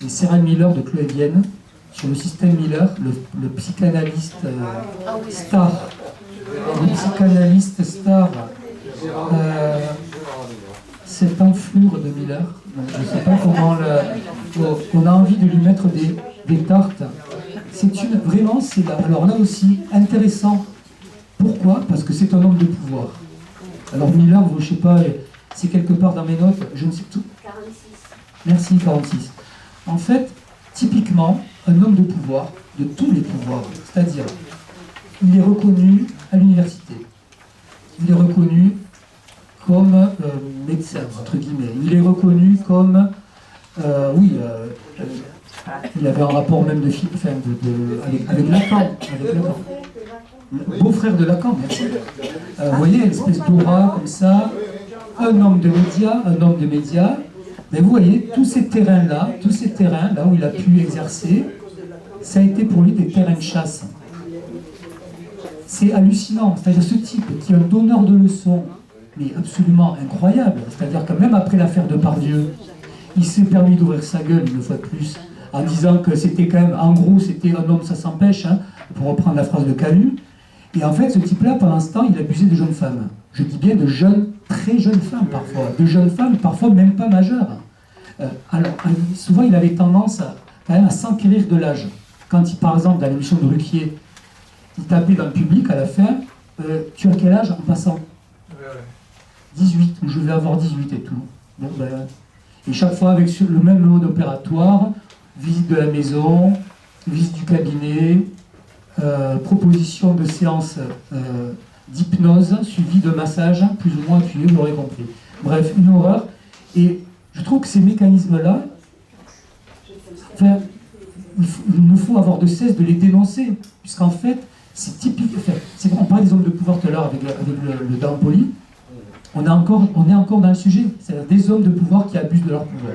Cyril Miller de Chloé Vienne, sur le système Miller, le psychanalyste star. Le psychanalyste star, cette enflure de Miller. Donc, je ne sais pas comment on a envie de lui mettre des tartes. Vraiment, c'est là. Alors là aussi, intéressant. Pourquoi? Parce que c'est un homme de pouvoir. Alors Miller, je ne sais pas, c'est quelque part dans mes notes, je ne sais tout. 46. Merci, 46. En fait, typiquement, un homme de pouvoir, de tous les pouvoirs, c'est-à-dire, il est reconnu à l'université. Il est reconnu comme médecin, entre guillemets. Il est reconnu comme, il avait un rapport même avec Lacan. Beau-frère de Lacan, merci. Vous voyez, une espèce d'aura comme ça, un homme de médias, mais vous voyez, tous ces terrains-là où il a pu exercer, ça a été pour lui des terrains de chasse. C'est hallucinant, c'est-à-dire ce type qui est un donneur de leçons, mais absolument incroyable, c'est-à-dire que même après l'affaire de Pardieu, il s'est permis d'ouvrir sa gueule une fois de plus, en disant que c'était quand même, en gros, c'était un homme, ça s'empêche, hein, pour reprendre la phrase de Camus. Et en fait, ce type-là, pendant l'instant, il abusait de jeunes femmes. Je dis bien de jeunes, très jeunes femmes parfois. De jeunes femmes, parfois même pas majeures. Alors, souvent, il avait tendance quand même à s'enquérir de l'âge. Quand il, par exemple, dans l'émission de Ruquier, il tapait dans le public à la fin, tu as quel âge en passant? 18, ou je vais avoir 18 et tout. Bon, et chaque fois avec le même mode opératoire, visite de la maison, visite du cabinet, proposition de séance d'hypnose suivie de massage, plus ou moins appuyé, vous l'aurez compris. Bref, une horreur. Et je trouve que ces mécanismes-là, il ne faut avoir de cesse de les dénoncer, puisqu'en fait, c'est typique. On parlait des hommes de pouvoir tout à l'heure avec le dent poli. On est encore dans le sujet, c'est-à-dire des hommes de pouvoir qui abusent de leur pouvoir.